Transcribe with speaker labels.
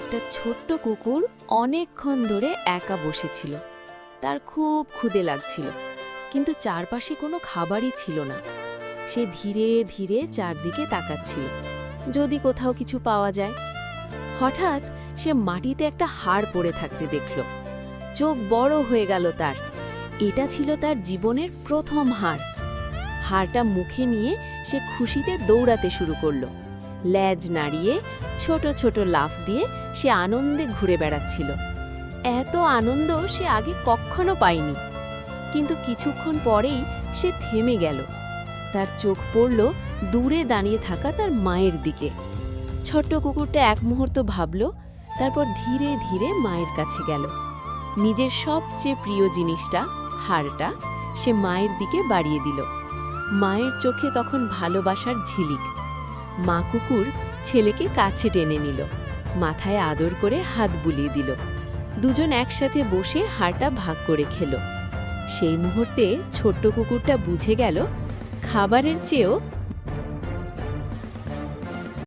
Speaker 1: একটা ছোট্ট কুকুর অনেকক্ষণ ধরে একা বসেছিল। তার খুব ক্ষুধে লাগছিল, কিন্তু চারপাশে কোনো খাবারই ছিল না। সে ধীরে ধীরে চারদিকে তাকাচ্ছিল, যদি কোথাও কিছু পাওয়া যায়। হঠাৎ সে মাটিতে একটা হাড় পড়ে থাকতে দেখল। চোখ বড় হয়ে গেল তার। এটা ছিল তার জীবনের প্রথম হাড়। হাড়টা মুখে নিয়ে সে খুশিতে দৌড়াতে শুরু করলো। লেজ নাড়িয়ে ছোট ছোট লাফ দিয়ে সে আনন্দে ঘুরে বেড়াচ্ছিল। এত আনন্দ সে আগে কখনো পায়নি। কিন্তু কিছুক্ষণ পরেই সে থেমে গেল। তার চোখ পড়ল দূরে দাঁড়িয়ে থাকা তার মায়ের দিকে। ছোট্ট কুকুরটা এক মুহূর্ত ভাবল, তারপর ধীরে ধীরে মায়ের কাছে গেল। নিজের সবচেয়ে প্রিয় জিনিসটা, হাড়টা, সে মায়ের দিকে বাড়িয়ে দিল। মায়ের চোখে তখন ভালোবাসার ঝিলিক। মা কুকুর ছেলেকে কাছে টেনে নিল, মাথায় আদর করে হাত বুলিয়ে দিল। দুজন একসাথে বসে হাড়টা ভাগ করে খেল। সেই মুহূর্তে ছোট্ট কুকুরটা বুঝে গেল, খাবারের চেয়েও